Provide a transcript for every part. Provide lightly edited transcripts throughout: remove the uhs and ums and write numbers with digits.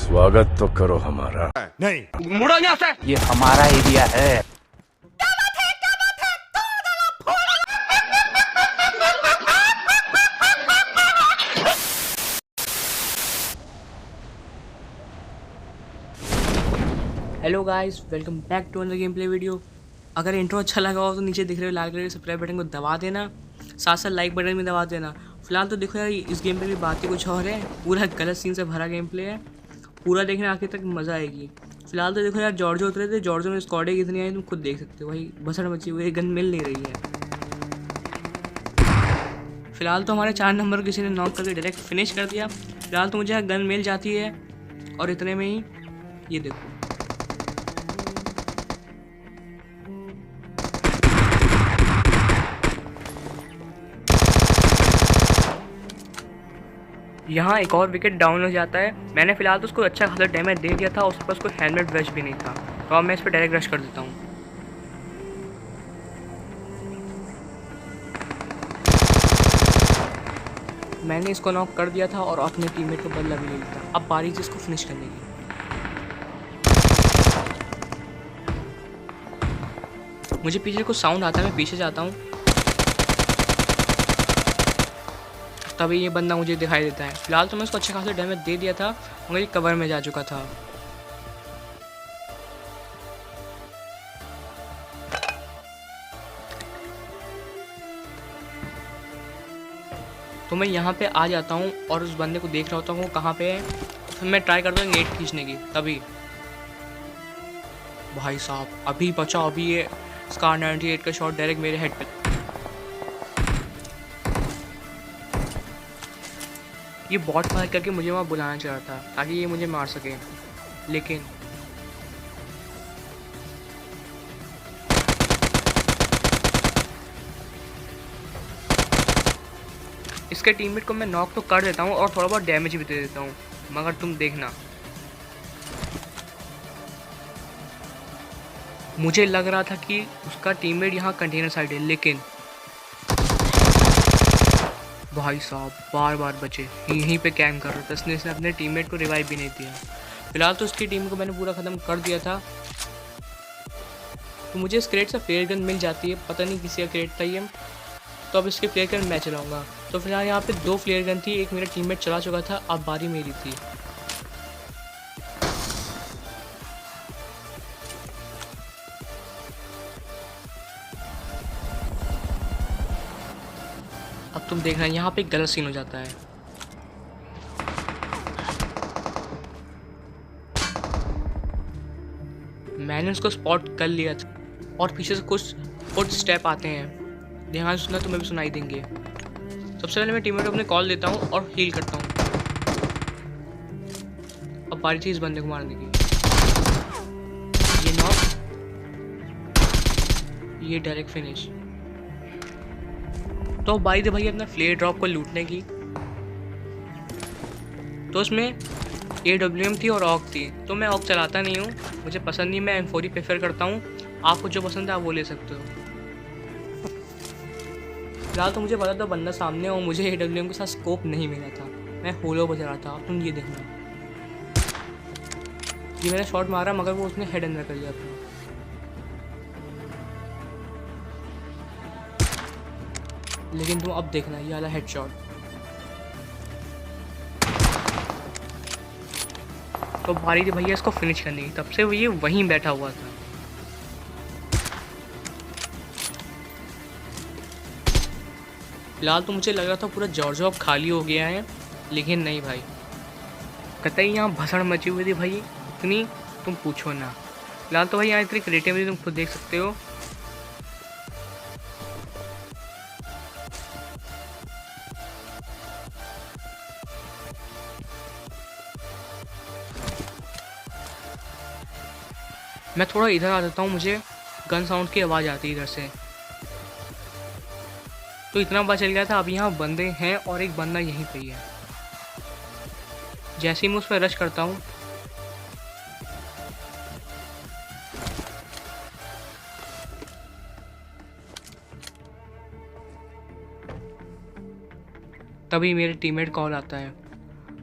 स्वागत तो करो हमारा। नहीं मुड़ो यहाँ से। ये हमारा एरिया है। Hello guys, welcome back to another game play video. अगर इंट्रो अच्छा लगा हो तो नीचे दिख रहे लाल कलर के सब्सक्राइब बटन को दबा देना, साथ साथ लाइक बटन भी दबा देना। फिलहाल तो देखो यार, इस गेम पे भी बातें कुछ और है, पूरा गलत सीन से भरा गेम प्ले है, पूरा देखने आखिर तक मज़ा आएगी। फिलहाल तो देखो यार, जॉर्जो उतरे थे, जॉर्जो में स्क्वाडें कितनी आई तुम खुद देख सकते हो भाई, भसड़ मची हुई है, गन मिल नहीं रही है। फिलहाल तो हमारे 4 नंबर किसी ने नॉक करके डायरेक्ट फिनिश कर दिया। फिलहाल तो मुझे गन मिल जाती है और इतने में ही ये देखो, यहाँ एक और विकेट डाउन हो जाता है। मैंने फिलहाल तो उसको अच्छा खासा डैमेज दे दिया था, उसके पास कोई हेलमेट वेस्ट भी नहीं था, तो अब मैं इस पर डायरेक्ट रश कर देता हूँ। मैंने इसको नॉक कर दिया था और अपने टीममेट को बदला भी ले लिया था। अब बारी थी इसको फिनिश करने की। मुझे पीछे कुछ साउंड आता है, मैं पीछे जाता हूँ, तभी ये बंदा मुझे दिखाई देता है। फिलहाल तो मैं उसको अच्छा खासा डैमेज दे दिया था, मगर ये कवर में जा चुका था। तो मैं यहाँ पे आ जाता हूँ और उस बंदे को देख रहा होता हूँ वो कहाँ पे है। फिर मैं ट्राई करता हूँ नेट खींचने की, तभी भाई साहब अभी बचा, अभी ये स्कार 98 का शॉट डायरेक्ट मेरे हेड पे। ये बॉट फायर करके मुझे वहाँ बुलाना चाह रहा था ताकि ये मुझे मार सके, लेकिन इसके टीममेट को मैं नॉक तो कर देता हूँ और थोड़ा बहुत डैमेज भी दे देता हूँ, मगर तुम देखना, मुझे लग रहा था कि उसका टीममेट यहाँ कंटेनर साइड है, लेकिन भाई साहब बार बार बचे, यहीं पे कैंप कर रहा था, इसने अपने टीममेट को रिवाइव भी नहीं दिया। फिलहाल तो उसकी टीम को मैंने पूरा ख़त्म कर दिया था। तो मुझे इस क्रेट से फ्लेयर गन मिल जाती है, पता नहीं किसी का क्रेट था ये, तो अब इसके फ्लेयर गन मैं चलाऊँगा। तो फिलहाल यहाँ पे 2 फ्लेयर गन थी, एक मेरा टीममेट चला चुका था, अब बारी मेरी थी। अब तुम देखना यहाँ पे एक गलत सीन हो जाता है। मैंने उसको स्पॉट कर लिया था और पीछे से कुछ फुट स्टेप आते हैं, ध्यान से सुनना, तुम्हें भी सुनाई देंगे। सबसे पहले मैं टीममेट को अपने कॉल देता हूँ और हील करता हूँ। अब बारी थी इस बंदे को मारने की, ये नॉक, ये डायरेक्ट फिनिश। तो बारी थी भाई अपना फ्लेयर ड्रॉप को लूटने की। तो उसमें AWM थी और ऑक थी, तो मैं ऑक चलाता नहीं हूँ, मुझे पसंद नहीं, मैं M4 प्रेफर करता हूँ। आपको जो पसंद है आप वो ले सकते हो। फिलहाल तो मुझे पता था बंदा सामने और मुझे AWM के साथ स्कोप नहीं मिला था, मैं होलो बजा रहा था। अब तुम ये देखना, ये मैंने शॉट मारा मगर वो उसने हेड अंदर कर लिया था। लेकिन तुम अब देखना ये वाला हेड शॉट, तो बारी थी भैया इसको फिनिश करने की, तब से वो ये वहीं बैठा हुआ था। फिलहाल तो मुझे लग रहा था पूरा जॉर्जो अब खाली हो गया है, लेकिन नहीं भाई, कतई यहाँ भसड़ मची हुई थी भाई इतनी, तुम पूछो ना। फिलहाल तो भाई यहाँ इतनी क्रिएटिविटी तुम खुद देख सकते हो। मैं थोड़ा इधर आ जाता हूँ, मुझे गन साउंड की आवाज़ आती है इधर से, तो इतना पता चल गया था अब यहाँ बंदे हैं और एक बंदा यहीं पे ही है। जैसे ही मैं उस पर रश करता हूँ, तभी मेरे टीममेट कॉल आता है,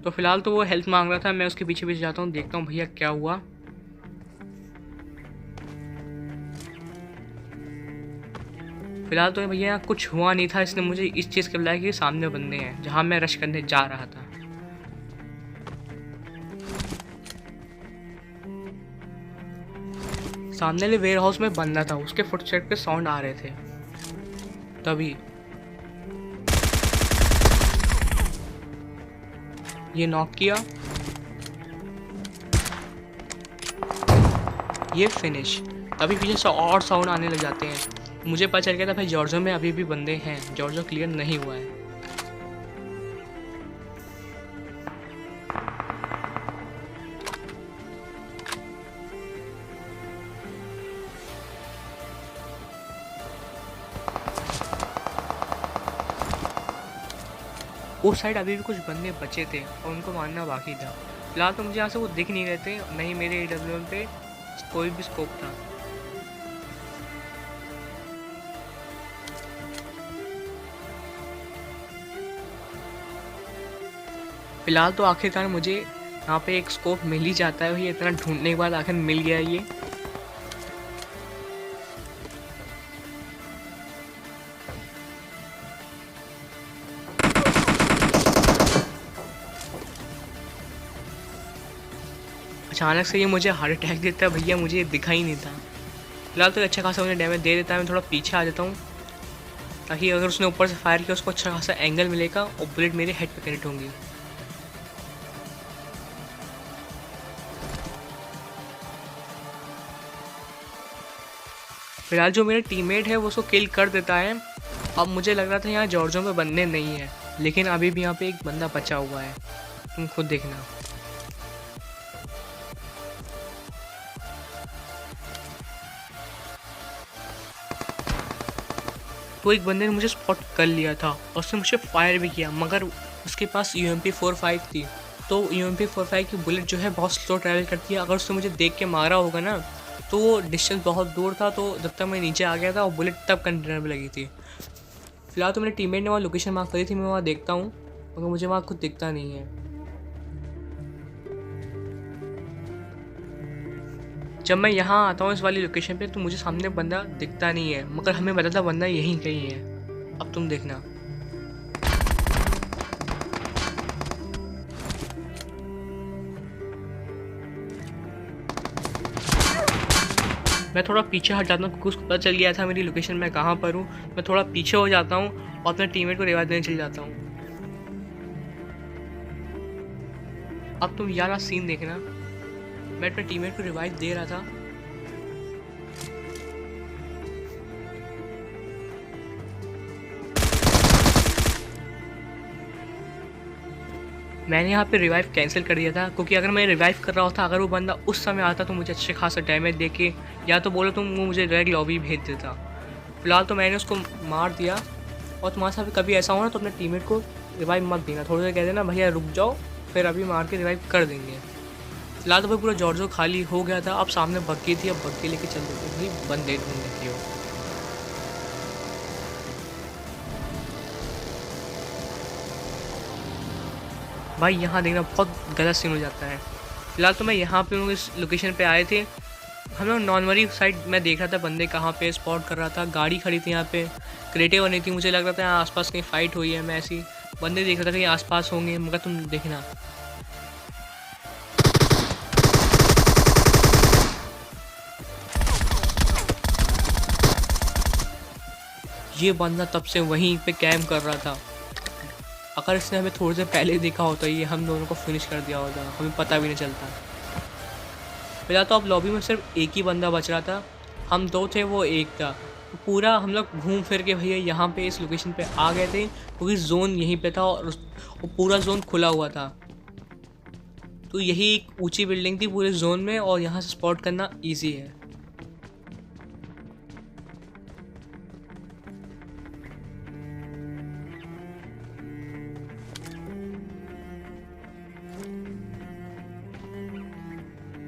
तो फिलहाल तो वो हेल्थ मांग रहा था, मैं उसके पीछे पीछे जाता हूँ, देखता हूँ भैया क्या हुआ। फिलहाल तो भैया यहाँ कुछ हुआ नहीं था, इसने मुझे इस चीज़ के बुलाया कि सामने बंदे हैं जहाँ मैं रश करने जा रहा था। सामने वाले वेयर हाउस में बंदा था, उसके फुटस्टेप के साउंड आ रहे थे। तभी ये नॉक किया, ये फिनिश। तभी पीछे से और साउंड आने लग जाते हैं। मुझे पता चल गया था भाई जॉर्जो में अभी भी बंदे हैं, जॉर्जो क्लियर नहीं हुआ है। उस साइड अभी भी कुछ बंदे बचे थे और उनको मारना बाकी था। फिलहाल तो मुझे यहाँ से वो दिख नहीं रहे थे, नहीं मेरे AWM पे कोई भी स्कोप था। फिलहाल तो आखिरकार मुझे यहाँ पे एक स्कोप मिल ही जाता है, ये इतना ढूंढने के बाद आखिर मिल गया ये। अचानक से ये मुझे हार्ट अटैक देता है भैया, मुझे ये दिखा ही नहीं था। फिलहाल तो अच्छा खासा मुझे डैमेज दे देता है, मैं थोड़ा पीछे आ जाता हूँ ताकि अगर उसने ऊपर से फायर किया उसको अच्छा खासा एंगल मिलेगा और बुलेट मेरे हेड पे कनेक्ट होंगी। फिलहाल जो मेरा टीममेट है वो उसको किल कर देता है। अब मुझे लग रहा था यहाँ जॉर्जो में बंदे नहीं है, लेकिन अभी भी यहाँ पे एक बंदा बचा हुआ है, तुम खुद देखना। तो एक बंदे ने मुझे स्पॉट कर लिया था और उसने मुझे फायर भी किया, मगर उसके पास UMP45 थी। तो UMP45 की बुलेट जो है बहुत स्लो ट्रैवल करती है, अगर उसने मुझे देख के मारा होगा ना तो वो डिस्टेंस बहुत दूर था, तो जब तक मैं नीचे आ गया था और बुलेट तब कंटेनर में लगी थी। फिलहाल तो मेरे टीममेट ने वहाँ लोकेशन मार्क करी थी, मैं वहाँ देखता हूँ मगर मुझे वहाँ कुछ दिखता नहीं है। जब मैं यहाँ आता हूँ इस वाली लोकेशन पे तो मुझे सामने बंदा दिखता नहीं है, मगर हमें पता था बंदा यहीं कहीं है। अब तुम देखना। मैं थोड़ा पीछे हट जाता हूँ क्योंकि उसको पता चल गया था मेरी लोकेशन मैं कहाँ पर हूँ। मैं थोड़ा पीछे हो जाता हूँ और अपने टीममेट को रिवाइव देने चल जाता हूँ। अब तुम यार सीन देखना, मैं अपने टीममेट को रिवाइव दे रहा था, मैंने यहाँ पे रिवाइव कैंसिल कर दिया था क्योंकि अगर मैं रिवाइव कर रहा होता, अगर वो बंदा उस समय आता तो मुझे अच्छे खासा डैमेज दे के या तो बोलो तुम वो मुझे डायरेक्ट लॉबी भेज देता। फिलहाल तो मैंने उसको मार दिया। और तुम्हारे साथ कभी ऐसा हो ना तो अपने टीममेट को रिवाइव मत देना, थोड़ी देर कह देना भैया रुक जाओ, फिर अभी मार के रिवाइव कर देंगे। फिलहाल तो भाई पूरा जॉर्जो खाली हो गया था, अब सामने बग्गी थी, अब बग्गी लेके चल देते भाई बंदे ढूंढने की हो। भाई यहाँ देखना बहुत गलत सीन हो जाता है। फिलहाल तो मैं यहाँ पे हूँ, इस लोकेशन पे आए थे हम लोग। नॉर्मली साइड मैं देख रहा था बंदे कहाँ पे स्पॉट कर रहा था, गाड़ी खड़ी थी यहाँ पे, क्रेटे बनी थी, मुझे लग रहा था यहाँ आसपास कहीं फाइट हुई है। मैं ऐसी बंदे देख रहा था कहीं आसपास होंगे, मगर तुम देखना ये बंदा तब से वहीं पे कैम्प कर रहा था। अगर इसने हमें थोड़ी देर पहले देखा होता ये हम दोनों को फिनिश कर दिया होता, हमें पता भी नहीं चलता। फिलहाल तो अब लॉबी में सिर्फ एक ही बंदा बच रहा था, हम दो थे वो एक था। तो पूरा हम लोग घूम फिर के भैया यहाँ पे इस लोकेशन पे आ गए थे क्योंकि जोन यहीं पे था और पूरा जोन खुला हुआ था। तो यही एक ऊंची बिल्डिंग थी पूरे जोन में और यहाँ से स्पॉट करना ईजी है।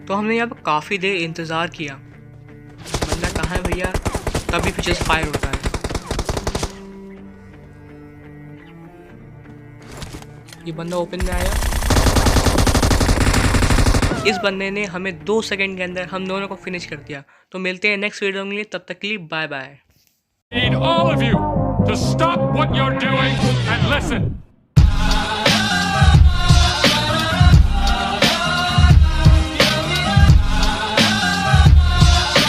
तो हमने यहाँ पर काफ़ी देर इंतज़ार किया, बंदा कहाँ है भैया, तभी पीछे से फायर होता है। ये बंदा ओपन में आया, इस बंदे ने हमें 2 सेकंड के अंदर हम दोनों को फिनिश कर दिया। तो मिलते हैं नेक्स्ट वीडियो के लिए, तब तक के लिए bye bye. Need all of you to stop what you're doing and listen.